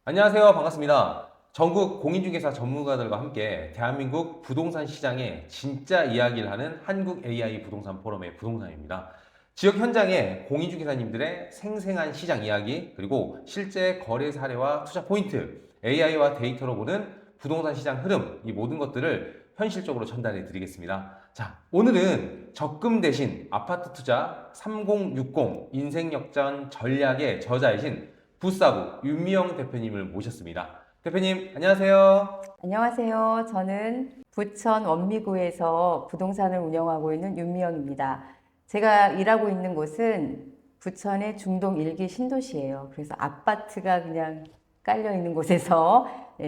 안녕하세요. 반갑습니다. 전국 공인중개사 전문가들과 함께 대한민국 부동산 시장의 진짜 이야기를 하는 한국 AI 부동산 포럼의 부동산입니다. 지역 현장의 공인중개사님들의 생생한 시장 이야기, 그리고 실제 거래 사례와 투자 포인트, AI와 데이터로 보는 부동산 시장 흐름, 이 모든 것들을 현실적으로 전달해 드리겠습니다. 자, 오늘은 적금 대신 아파트 투자 3060 인생 역전 전략의 저자이신 부사부 윤미영 대표님을 모셨습니다. 대표님, 안녕하세요. 안녕하세요. 저는 부천 원미구에서 부동산을 운영하고 있는 윤미영입니다. 제가 일하고 있는 곳은 부천의 중동 일기 신도시예요. 그래서 아파트가 그냥 깔려 있는 곳에서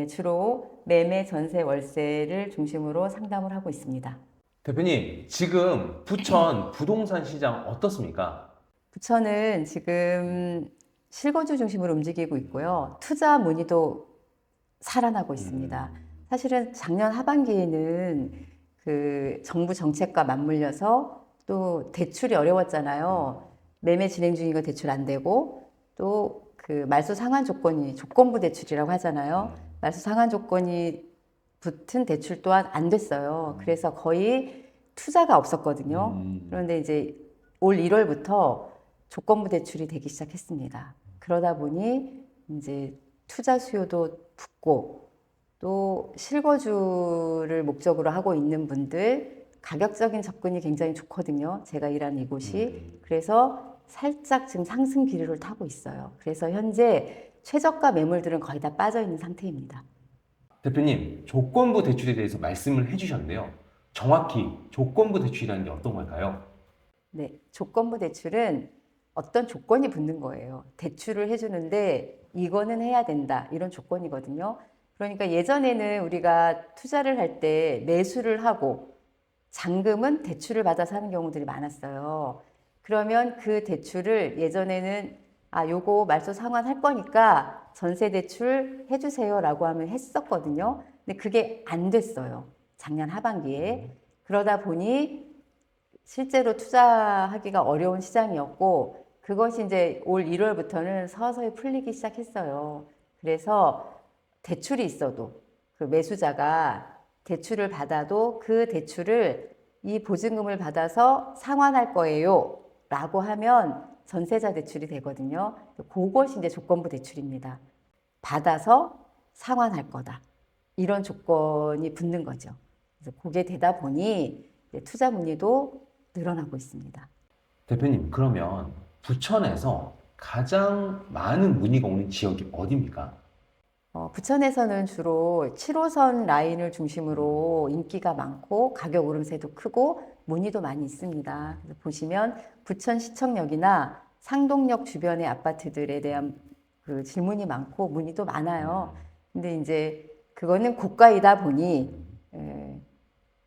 주로 매매, 전세, 월세를 중심으로 상담을 하고 있습니다. 대표님, 지금 부천 부동산 시장 어떻습니까? 부천은 지금 실거주 중심으로 움직이고 있고요. 투자 문의도 살아나고 있습니다. 사실은 작년 하반기에는 그 정부 정책과 맞물려서 또 대출이 어려웠잖아요. 매매 진행 중이고 대출 안 되고 또 그 말소 상환 조건이 조건부 대출이라고 하잖아요. 말소 상환 조건이 붙은 대출 또한 안 됐어요. 그래서 거의 투자가 없었거든요. 그런데 이제 올 1월부터 조건부 대출이 되기 시작했습니다. 그러다 보니 이제 투자 수요도 붙고 또 실거주를 목적으로 하고 있는 분들 가격적인 접근이 굉장히 좋거든요. 제가 일하는 이곳이. 그래서 살짝 지금 상승 기류를 타고 있어요. 그래서 현재 최저가 매물들은 거의 다 빠져 있는 상태입니다. 대표님, 조건부 대출에 대해서 말씀을 해주셨는데요. 정확히 조건부 대출이라는 게 어떤 걸까요? 네, 조건부 대출은 어떤 조건이 붙는 거예요. 대출을 해주는데 이거는 해야 된다. 이런 조건이거든요. 그러니까 예전에는 우리가 투자를 할 때 매수를 하고 잔금은 대출을 받아서 하는 경우들이 많았어요. 그러면 그 대출을 예전에는 요거 말소 상환할 거니까 전세 대출 해주세요라고 하면 했었거든요. 근데 그게 안 됐어요. 작년 하반기에. 그러다 보니 실제로 투자하기가 어려운 시장이었고 그것이 이제 올 1월부터는 서서히 풀리기 시작했어요. 그래서 대출이 있어도 그 매수자가 대출을 받아도 그 대출을 이 보증금을 받아서 상환할 거예요 라고 하면 전세자 대출이 되거든요. 그것이 이제 조건부 대출입니다. 받아서 상환할 거다. 이런 조건이 붙는 거죠. 그래서 그게 되다 보니 투자 문의도 늘어나고 있습니다. 대표님, 그러면 부천에서 가장 많은 문의가 오는 지역이 어디입니까? 부천에서는 주로 7호선 라인을 중심으로 인기가 많고 가격 오름세도 크고 문의도 많이 있습니다. 그래서 보시면 부천시청역이나 상동역 주변의 아파트들에 대한 그 질문이 많고 문의도 많아요. 근데 이제 그거는 고가이다 보니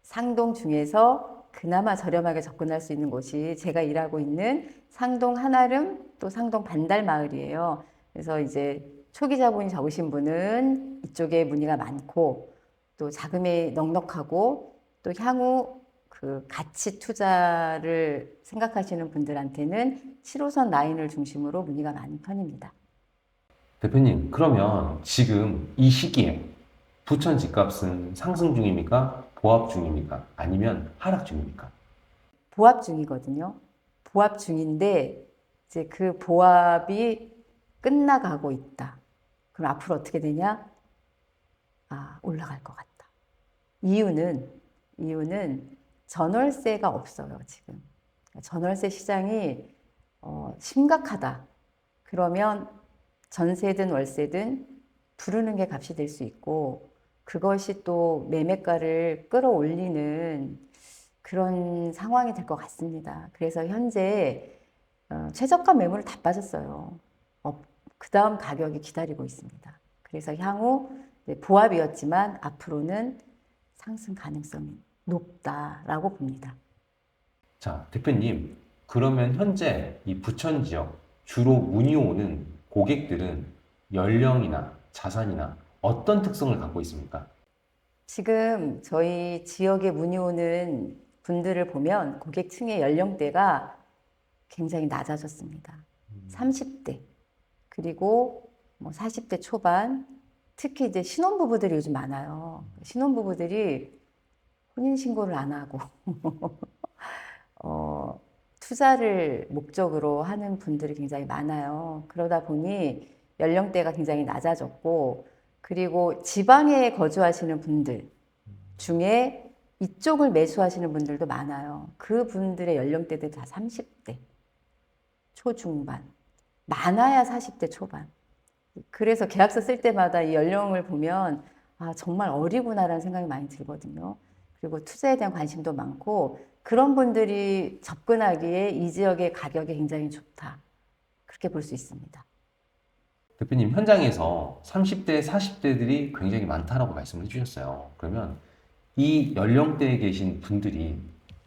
상동 중에서 그나마 저렴하게 접근할 수 있는 곳이 제가 일하고 있는 상동 한아름 또 상동 반달마을이에요. 그래서 이제 초기 자본이 적으신 분은 이쪽에 문의가 많고 또 자금이 넉넉하고 또 향후 그 가치 투자를 생각하시는 분들한테는 7호선 라인을 중심으로 문의가 많은 편입니다. 대표님, 그러면 지금 이 시기에 부천 집값은 상승 중입니까? 보합 중입니까? 아니면 하락 중입니까? 보합 중이거든요. 보합 중인데 이제 그 보합이 끝나가고 있다. 그럼 앞으로 어떻게 되냐? 올라갈 것 같다. 이유는 전월세가 없어요, 지금. 전월세 시장이 심각하다. 그러면 전세든 월세든 부르는 게 값이 될 수 있고 그것이 또 매매가를 끌어올리는 그런 상황이 될 것 같습니다. 그래서 현재 최저가 매물을 다 빠졌어요. 그 다음 가격이 기다리고 있습니다. 그래서 향후 보합이었지만 앞으로는 상승 가능성이 높다라고 봅니다. 자, 대표님, 그러면 현재 이 부천 지역 주로 문의 오는 고객들은 연령이나 자산이나 어떤 특성을 갖고 있습니까? 지금 저희 지역에 문의 오는 분들을 보면 고객층의 연령대가 굉장히 낮아졌습니다. 30대. 그리고 뭐 40대 초반, 특히 이제 신혼부부들이 요즘 많아요. 신혼부부들이 혼인신고를 안 하고, 투자를 목적으로 하는 분들이 굉장히 많아요. 그러다 보니 연령대가 굉장히 낮아졌고, 그리고 지방에 거주하시는 분들 중에 이쪽을 매수하시는 분들도 많아요. 그 분들의 연령대들 다 30대 초중반, 많아야 40대 초반. 그래서 계약서 쓸 때마다 이 연령을 보면 아, 정말 어리구나라는 생각이 많이 들거든요. 그리고 투자에 대한 관심도 많고 그런 분들이 접근하기에 이 지역의 가격이 굉장히 좋다. 그렇게 볼 수 있습니다. 대표님, 현장에서 30대, 40대들이 굉장히 많다라고 말씀을 해주셨어요. 그러면 이 연령대에 계신 분들이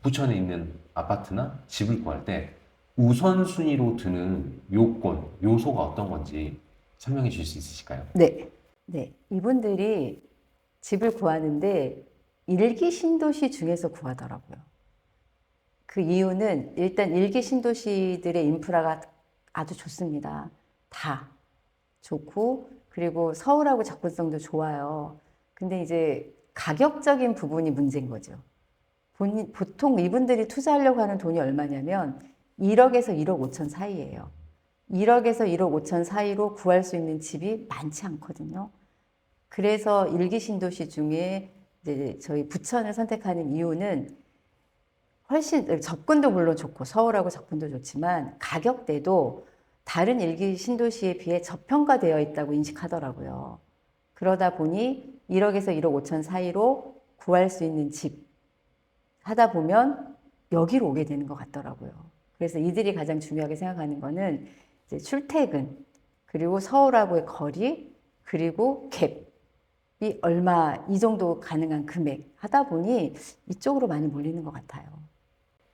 부천에 있는 아파트나 집을 구할 때 우선순위로 드는 요건, 요소가 어떤 건지 설명해 주실 수 있으실까요? 네. 네. 이분들이 집을 구하는데 일기 신도시 중에서 구하더라고요. 그 이유는 일단 일기 신도시들의 인프라가 아주 좋습니다. 다 좋고 그리고 서울하고 접근성도 좋아요. 근데 이제 가격적인 부분이 문제인 거죠. 보통 이분들이 투자하려고 하는 돈이 얼마냐면 1억에서 1억 5천 사이예요. 1억에서 1억 5천 사이로 구할 수 있는 집이 많지 않거든요. 그래서 일기 신도시 중에 이제 저희 부천을 선택하는 이유는 훨씬 접근도 물론 좋고 서울하고 접근도 좋지만 가격대도 다른 일기 신도시에 비해 저평가되어 있다고 인식하더라고요. 그러다 보니 1억에서 1억 5천 사이로 구할 수 있는 집 하다 보면 여기로 오게 되는 것 같더라고요. 그래서 이들이 가장 중요하게 생각하는 거는 이제 출퇴근, 그리고 서울하고의 거리, 그리고 갭이 얼마, 이 정도 가능한 금액 하다 보니 이쪽으로 많이 몰리는 것 같아요.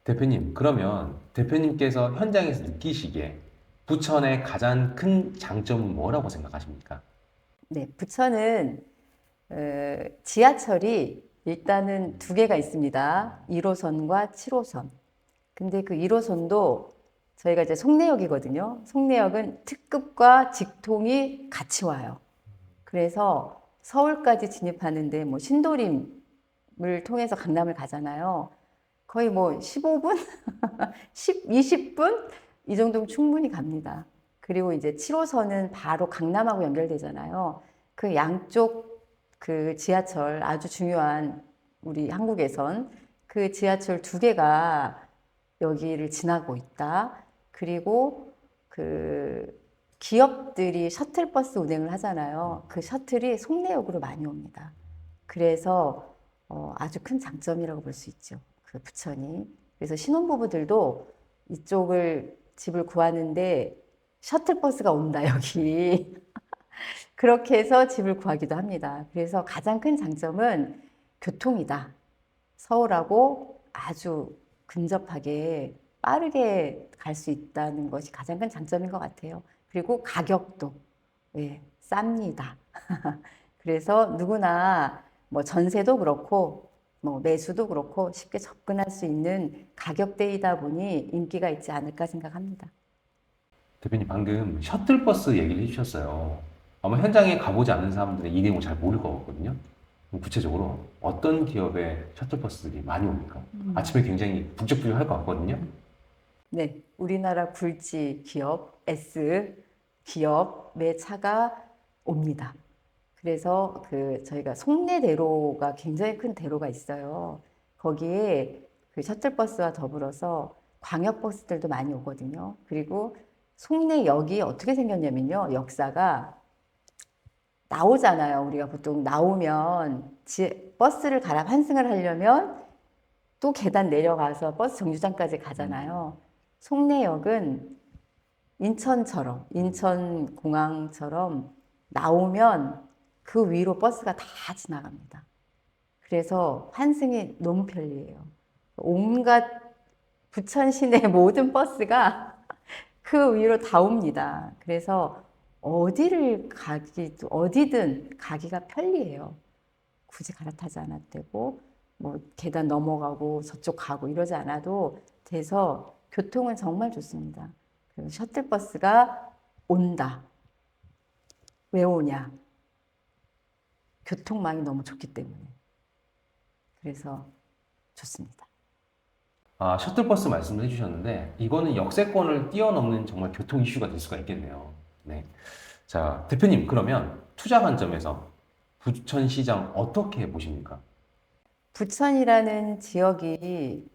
대표님, 그러면 대표님께서 현장에서 느끼시기에 부천의 가장 큰 장점은 뭐라고 생각하십니까? 네, 부천은 지하철이 일단은 두 개가 있습니다. 1호선과 7호선. 근데 그 1호선도 저희가 이제 송내역이거든요. 송내역은 특급과 직통이 같이 와요. 그래서 서울까지 진입하는데 뭐 신도림을 통해서 강남을 가잖아요. 거의 뭐 15분? 20분? 이 정도면 충분히 갑니다. 그리고 이제 7호선은 바로 강남하고 연결되잖아요. 그 양쪽 그 지하철 아주 중요한 우리 한국에선 그 지하철 두 개가 여기를 지나고 있다. 그리고 그 기업들이 셔틀버스 운행을 하잖아요. 그 셔틀이 송내역으로 많이 옵니다. 그래서 아주 큰 장점이라고 볼 수 있죠. 그 부천이. 그래서 신혼부부들도 이쪽을 집을 구하는데 셔틀버스가 온다, 여기. 그렇게 해서 집을 구하기도 합니다. 그래서 가장 큰 장점은 교통이다. 서울하고 아주 근접하게 빠르게 갈 수 있다는 것이 가장 큰 장점인 것 같아요. 그리고 가격도 예, 쌉니다. 그래서 누구나 뭐 전세도 그렇고 뭐 매수도 그렇고 쉽게 접근할 수 있는 가격대이다 보니 인기가 있지 않을까 생각합니다. 대표님, 방금 셔틀버스 얘기를 해주셨어요. 아마 현장에 가보지 않은 사람들은 이 내용을 잘 모를 거거든요. 그럼 구체적으로 어떤 기업의 셔틀버스들이 많이 옵니까? 아침에 굉장히 북적북적할 것 같거든요. 네, 우리나라 굴지 기업 S 기업의 차가 옵니다. 그래서 그 저희가 송내대로가 굉장히 큰 대로가 있어요. 거기에 그 셔틀버스와 더불어서 광역버스들도 많이 오거든요. 그리고 송내역이 어떻게 생겼냐면요. 역사가 나오잖아요. 우리가 보통 나오면 버스를 갈아 환승을 하려면 또 계단 내려가서 버스 정류장까지 가잖아요. 송내역은 인천처럼, 인천공항처럼 나오면 그 위로 버스가 다 지나갑니다. 그래서 환승이 너무 편리해요. 온갖 부천 시내 모든 버스가 그 위로 다 옵니다. 그래서 어디든 가기가 편리해요. 굳이 갈아타지 않아도 되고, 뭐 계단 넘어가고 저쪽 가고 이러지 않아도 돼서 교통은 정말 좋습니다. 그리고 셔틀버스가 온다. 왜 오냐? 교통망이 너무 좋기 때문에. 그래서 좋습니다. 아, 셔틀버스 말씀을 해주셨는데 이거는 역세권을 뛰어넘는 정말 교통 이슈가 될 수가 있겠네요. 네. 자, 대표님 그러면 투자 관점에서 부천시장 어떻게 보십니까? 부천이라는 지역이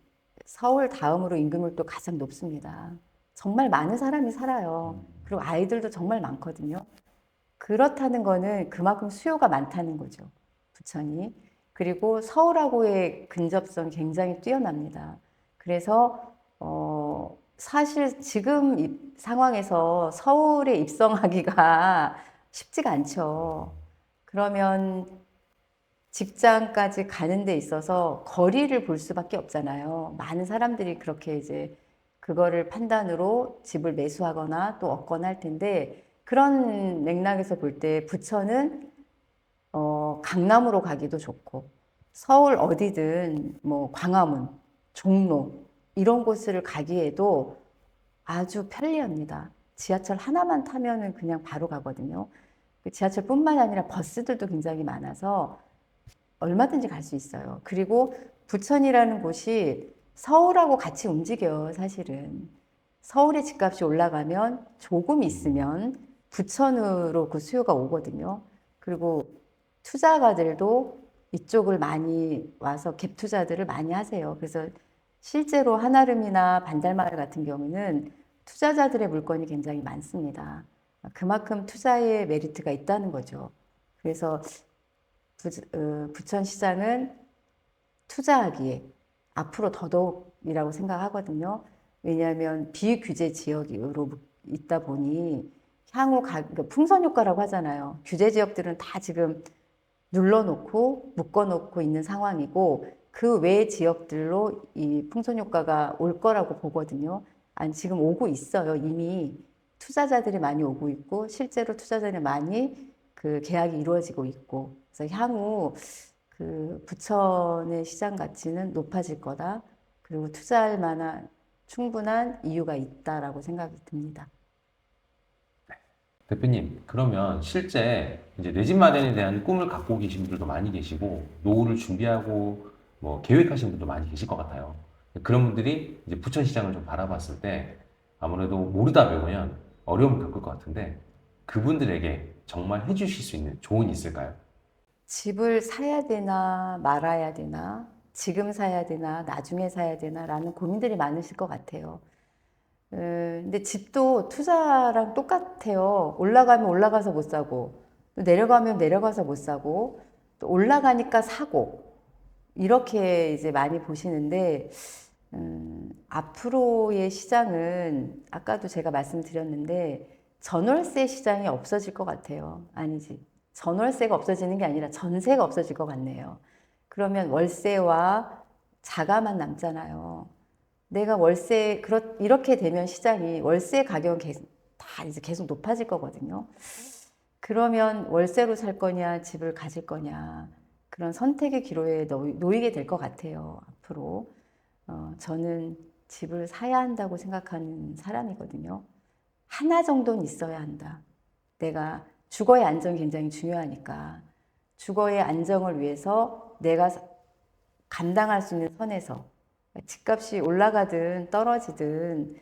서울 다음으로 임금률도 가장 높습니다. 정말 많은 사람이 살아요. 그리고 아이들도 정말 많거든요. 그렇다는 거는 그만큼 수요가 많다는 거죠. 부천이. 그리고 서울하고의 근접성이 굉장히 뛰어납니다. 그래서 사실 지금 이 상황에서 서울에 입성하기가 쉽지가 않죠. 그러면 직장까지 가는 데 있어서 거리를 볼 수밖에 없잖아요. 많은 사람들이 그렇게 이제 그거를 판단으로 집을 매수하거나 또 얻거나 할 텐데 그런 맥락에서 볼 때 부천은 강남으로 가기도 좋고 서울 어디든 뭐 광화문, 종로 이런 곳을 가기에도 아주 편리합니다. 지하철 하나만 타면은 그냥 바로 가거든요. 그 지하철뿐만 아니라 버스들도 굉장히 많아서 얼마든지 갈 수 있어요. 그리고 부천이라는 곳이 서울하고 같이 움직여요, 사실은. 서울의 집값이 올라가면 조금 있으면 부천으로 그 수요가 오거든요. 그리고 투자가들도 이쪽을 많이 와서 갭 투자들을 많이 하세요. 그래서 실제로 한아름이나 반달마을 같은 경우는 투자자들의 물건이 굉장히 많습니다. 그만큼 투자의 메리트가 있다는 거죠. 그래서 부천시장은 투자하기에 앞으로 더더욱이라고 생각하거든요. 왜냐하면 비규제 지역으로 있다 보니 향후 그러니까 풍선 효과라고 하잖아요. 규제 지역들은 다 지금 눌러놓고 묶어놓고 있는 상황이고 그 외 지역들로 이 풍선 효과가 올 거라고 보거든요. 아니, 지금 오고 있어요. 이미 투자자들이 많이 오고 있고 실제로 투자자들이 많이 그 계약이 이루어지고 있고 그래서 향후 그 부천의 시장 가치는 높아질 거다. 그리고 투자할 만한 충분한 이유가 있다라고 생각이 듭니다. 대표님, 그러면 실제 이제 내 집 마련에 대한 꿈을 갖고 계신 분들도 많이 계시고 노후를 준비하고 뭐 계획하시는 분도 많이 계실 것 같아요. 그런 분들이 이제 부천시장을 좀 바라봤을 때 아무래도 모르다 보면 어려움을 겪을 것 같은데 그분들에게 정말 해주실 수 있는 조언이 있을까요? 집을 사야 되나 말아야 되나 지금 사야 되나 나중에 사야 되나 라는 고민들이 많으실 것 같아요. 근데 집도 투자랑 똑같아요. 올라가면 올라가서 못 사고 또 내려가면 내려가서 못 사고 또 올라가니까 사고 이렇게 이제 많이 보시는데 앞으로의 시장은 아까도 제가 말씀드렸는데 전월세 시장이 없어질 것 같아요. 아니지. 전월세가 없어지는 게 아니라 전세가 없어질 것 같네요. 그러면 월세와 자가만 남잖아요. 내가 월세, 이렇게 되면 시장이 월세 가격은 다 이제 계속 높아질 거거든요. 그러면 월세로 살 거냐, 집을 가질 거냐, 그런 선택의 기로에 놓이게 될 것 같아요, 앞으로. 저는 집을 사야 한다고 생각하는 사람이거든요. 하나 정도는 있어야 한다. 내가 주거의 안정이 굉장히 중요하니까 주거의 안정을 위해서 내가 감당할 수 있는 선에서 집값이 올라가든 떨어지든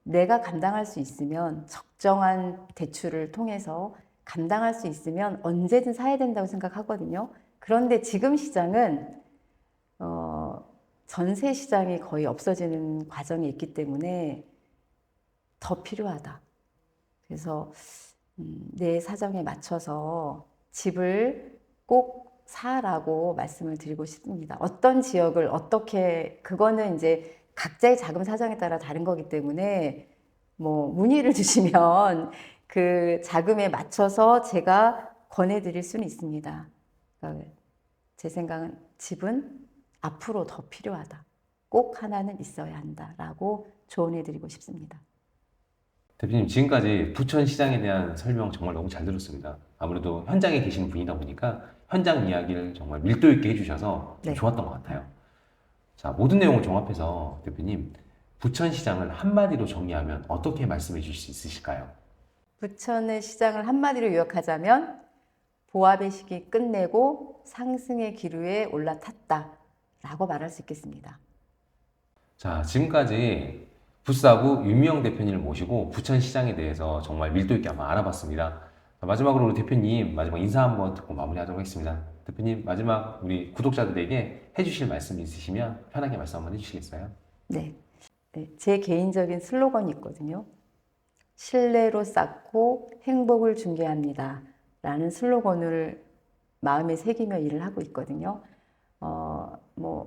내가 감당할 수 있으면 적정한 대출을 통해서 감당할 수 있으면 언제든 사야 된다고 생각하거든요. 그런데 지금 시장은 전세 시장이 거의 없어지는 과정이 있기 때문에 더 필요하다. 그래서 내 사정에 맞춰서 집을 꼭 사라고 말씀을 드리고 싶습니다. 어떤 지역을 어떻게 그거는 이제 각자의 자금 사정에 따라 다른 거기 때문에 뭐 문의를 주시면 그 자금에 맞춰서 제가 권해드릴 수는 있습니다. 그러니까 제 생각은 집은 앞으로 더 필요하다. 꼭 하나는 있어야 한다라고 조언해드리고 싶습니다. 대표님, 지금까지 부천시장에 대한 설명 정말 너무 잘 들었습니다. 아무래도 현장에 계시는 분이다 보니까 현장 이야기를 정말 밀도 있게 해주셔서 좀 네. 좋았던 것 같아요. 자, 모든 내용을 종합해서 대표님, 부천시장을 한마디로 정리하면 어떻게 말씀해 주실 수 있으실까요? 부천의 시장을 한마디로 요약하자면 보합의 시기 끝내고 상승의 기류에 올라탔다라고 말할 수 있겠습니다. 자, 지금까지 부사부 윤미영 대표님을 모시고 부천 시장에 대해서 정말 밀도 있게 한번 알아봤습니다. 자, 마지막으로 우리 대표님 마지막 인사 한번 듣고 마무리하도록 하겠습니다. 대표님 마지막 우리 구독자들에게 해주실 말씀 있으시면 편하게 말씀 한번 해주시겠어요? 네. 네, 제 개인적인 슬로건이 있거든요. 신뢰로 쌓고 행복을 중개합니다. 라는 슬로건을 마음에 새기며 일을 하고 있거든요.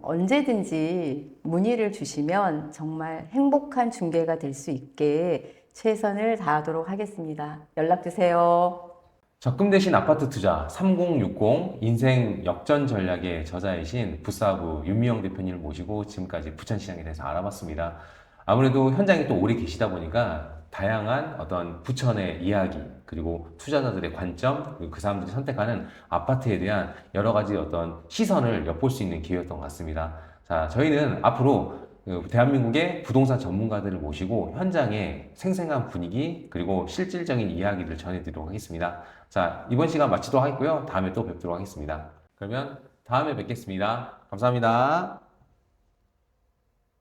언제든지 문의를 주시면 정말 행복한 중개가 될 수 있게 최선을 다하도록 하겠습니다. 연락 주세요. 적금 대신 아파트 투자 3060 인생 역전 전략의 저자이신 부사부 윤미영 대표님을 모시고 지금까지 부천시장에 대해서 알아봤습니다. 아무래도 현장에 또 오래 계시다 보니까 다양한 어떤 부천의 이야기 그리고 투자자들의 관점 그리고 그 사람들이 선택하는 아파트에 대한 여러 가지 어떤 시선을 엿볼 수 있는 기회였던 것 같습니다. 자, 저희는 앞으로 대한민국의 부동산 전문가들을 모시고 현장의 생생한 분위기 그리고 실질적인 이야기를 전해드리도록 하겠습니다. 자, 이번 시간 마치도록 하겠고요. 다음에 또 뵙도록 하겠습니다. 그러면 다음에 뵙겠습니다. 감사합니다.